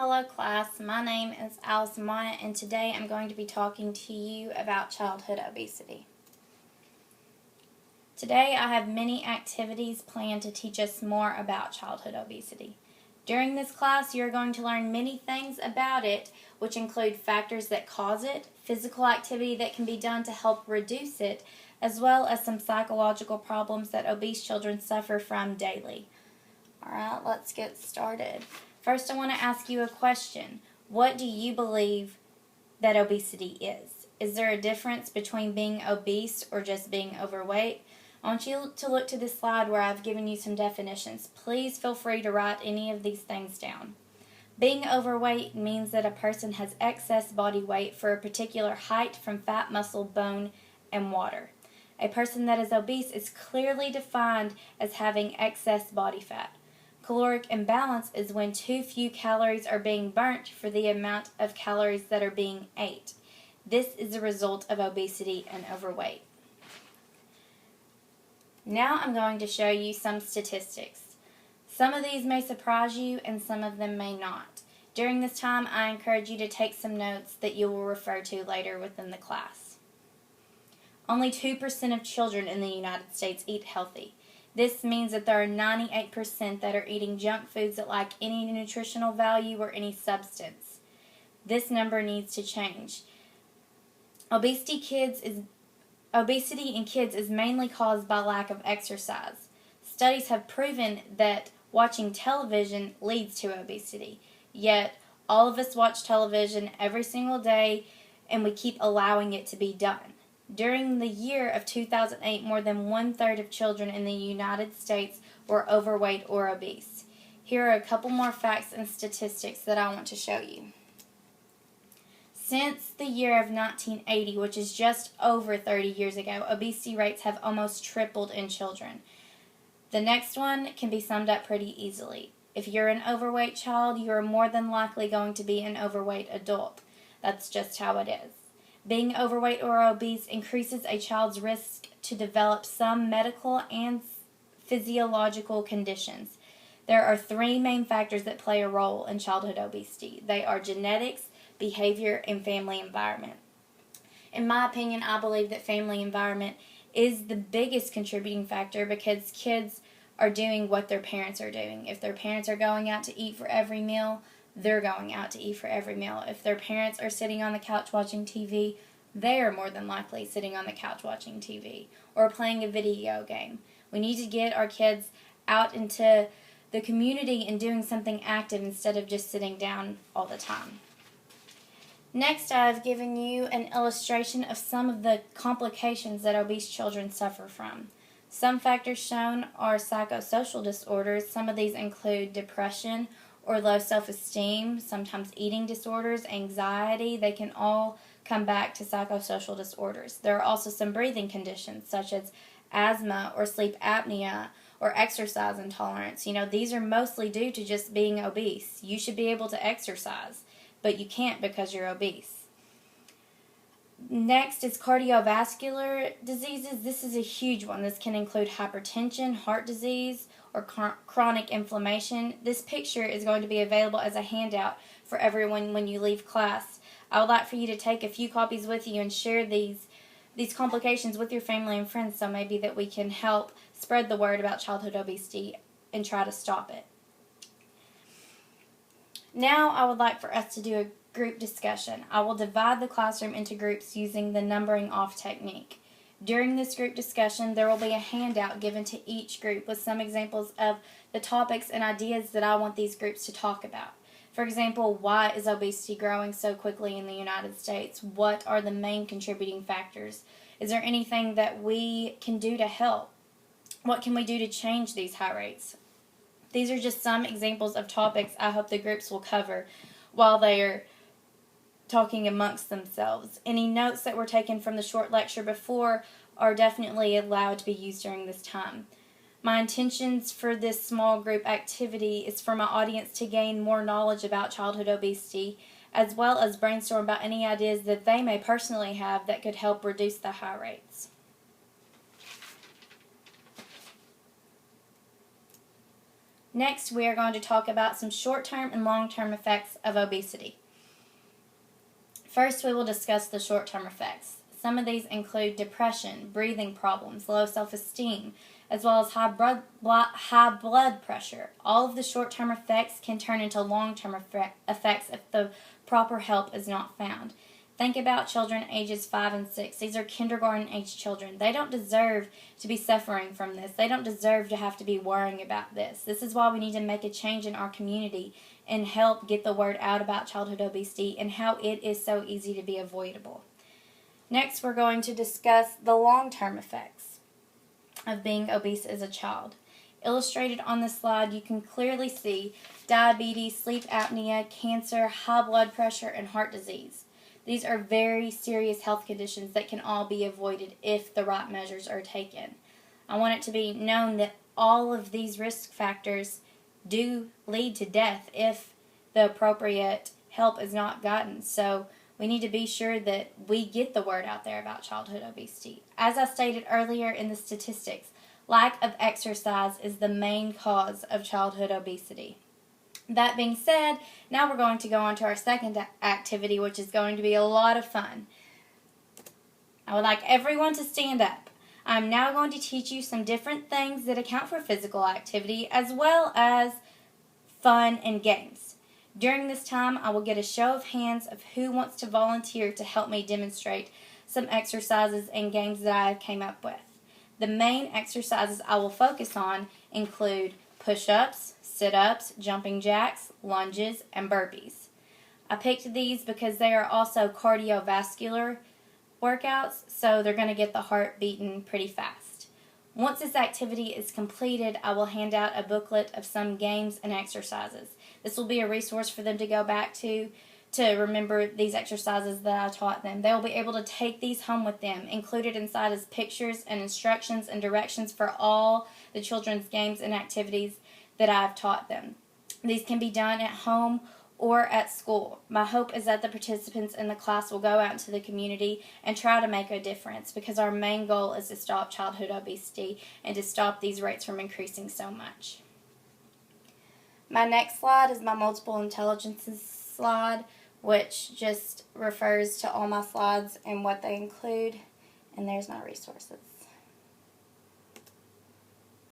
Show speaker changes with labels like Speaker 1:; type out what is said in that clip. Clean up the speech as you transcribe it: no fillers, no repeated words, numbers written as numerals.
Speaker 1: Hello class, my name is Allison Wyatt and today I'm going to be talking to you about childhood obesity. Today I have many activities planned to teach us more about childhood obesity. During this class you are going to learn many things about it, which include factors that cause it, physical activity that can be done to help reduce it, as well as some psychological problems that obese children suffer from daily. Alright, let's get started. First, I want to ask you a question. What do you believe that obesity is? Is there a difference between being obese or just being overweight? I want you to look to this slide where I've given you some definitions. Please feel free to write any of these things down. Being overweight means that a person has excess body weight for a particular height from fat, muscle, bone, and water. A person that is obese is clearly defined as having excess body fat. Caloric imbalance is when too few calories are being burnt for the amount of calories that are being ate. This is a result of obesity and overweight. Now I'm going to show you some statistics. Some of these may surprise you and some of them may not. During this time, I encourage you to take some notes that you will refer to later within the class. Only 2% of children in the United States eat healthy. This means that there are 98% that are eating junk foods that lack any nutritional value or any substance. This number needs to change. Obesity in kids is mainly caused by lack of exercise. Studies have proven that watching television leads to obesity. Yet, all of us watch television every single day and we keep allowing it to be done. During the year of 2008, more than 1/3 of children in the United States were overweight or obese. Here are a couple more facts and statistics that I want to show you. Since the year of 1980, which is just over 30 years ago, obesity rates have almost tripled in children. The next one can be summed up pretty easily. If you're an overweight child, you are more than likely going to be an overweight adult. That's just how it is. Being overweight or obese increases a child's risk to develop some medical and physiological conditions. There are 3 main factors that play a role in childhood obesity. They are genetics, behavior, and family environment. In my opinion, I believe that family environment is the biggest contributing factor because kids are doing what their parents are doing. If their parents are going out to eat for every meal, they're going out to eat for every meal. If their parents are sitting on the couch watching TV, they are more than likely sitting on the couch watching TV or playing a video game. We need to get our kids out into the community and doing something active instead of just sitting down all the time. Next, I've given you an illustration of some of the complications that obese children suffer from. Some factors shown are psychosocial disorders. Some of these include depression or low self-esteem, sometimes eating disorders, anxiety. They can all come back to psychosocial disorders. There are also some breathing conditions such as asthma or sleep apnea or exercise intolerance. These are mostly due to just being obese. You should be able to exercise, but you can't because you're obese. Next is cardiovascular diseases. This is a huge one. This can include hypertension, heart disease, or chronic inflammation. This picture is going to be available as a handout for everyone when you leave class. I would like for you to take a few copies with you and share these complications with your family and friends so maybe that we can help spread the word about childhood obesity and try to stop it. Now I would like for us to do a group discussion. I will divide the classroom into groups using the numbering off technique. During this group discussion, there will be a handout given to each group with some examples of the topics and ideas that I want these groups to talk about. For example, why is obesity growing so quickly in the United States? What are the main contributing factors? Is there anything that we can do to help? What can we do to change these high rates? These are just some examples of topics I hope the groups will cover while they are talking amongst themselves. Any notes that were taken from the short lecture before are definitely allowed to be used during this time. My intentions for this small group activity is for my audience to gain more knowledge about childhood obesity, as well as brainstorm about any ideas that they may personally have that could help reduce the high rates. Next, we are going to talk about some short-term and long-term effects of obesity. First, we will discuss the short-term effects. Some of these include depression, breathing problems, low self-esteem, as well as high blood pressure. All of the short-term effects can turn into long-term effects if the proper help is not found. Think about children ages 5 and 6. These are kindergarten-age children. They don't deserve to be suffering from this. They don't deserve to have to be worrying about this. This is why we need to make a change in our community and help get the word out about childhood obesity and how it is so easy to be avoidable. Next, we're going to discuss the long-term effects of being obese as a child. Illustrated on this slide, you can clearly see diabetes, sleep apnea, cancer, high blood pressure, and heart disease. These are very serious health conditions that can all be avoided if the right measures are taken. I want it to be known that all of these risk factors do lead to death if the appropriate help is not gotten. So we need to be sure that we get the word out there about childhood obesity. As I stated earlier in the statistics, lack of exercise is the main cause of childhood obesity. That being said, now we're going to go on to our second activity, which is going to be a lot of fun. I would like everyone to stand up. I'm now going to teach you some different things that account for physical activity as well as fun and games. During this time, I will get a show of hands of who wants to volunteer to help me demonstrate some exercises and games that I came up with. The main exercises I will focus on include push-ups, sit-ups, jumping jacks, lunges, and burpees. I picked these because they are also cardiovascular workouts, so they're going to get the heart beating pretty fast. Once this activity is completed, I will hand out a booklet of some games and exercises. This will be a resource for them to go back to remember these exercises that I taught them. They will be able to take these home with them. Included inside is pictures and instructions and directions for all the children's games and activities that I've taught them. These can be done at home or at school. My hope is that the participants in the class will go out into the community and try to make a difference, because our main goal is to stop childhood obesity and to stop these rates from increasing so much. My next slide is my multiple intelligences slide, which just refers to all my slides and what they include. And there's my resources.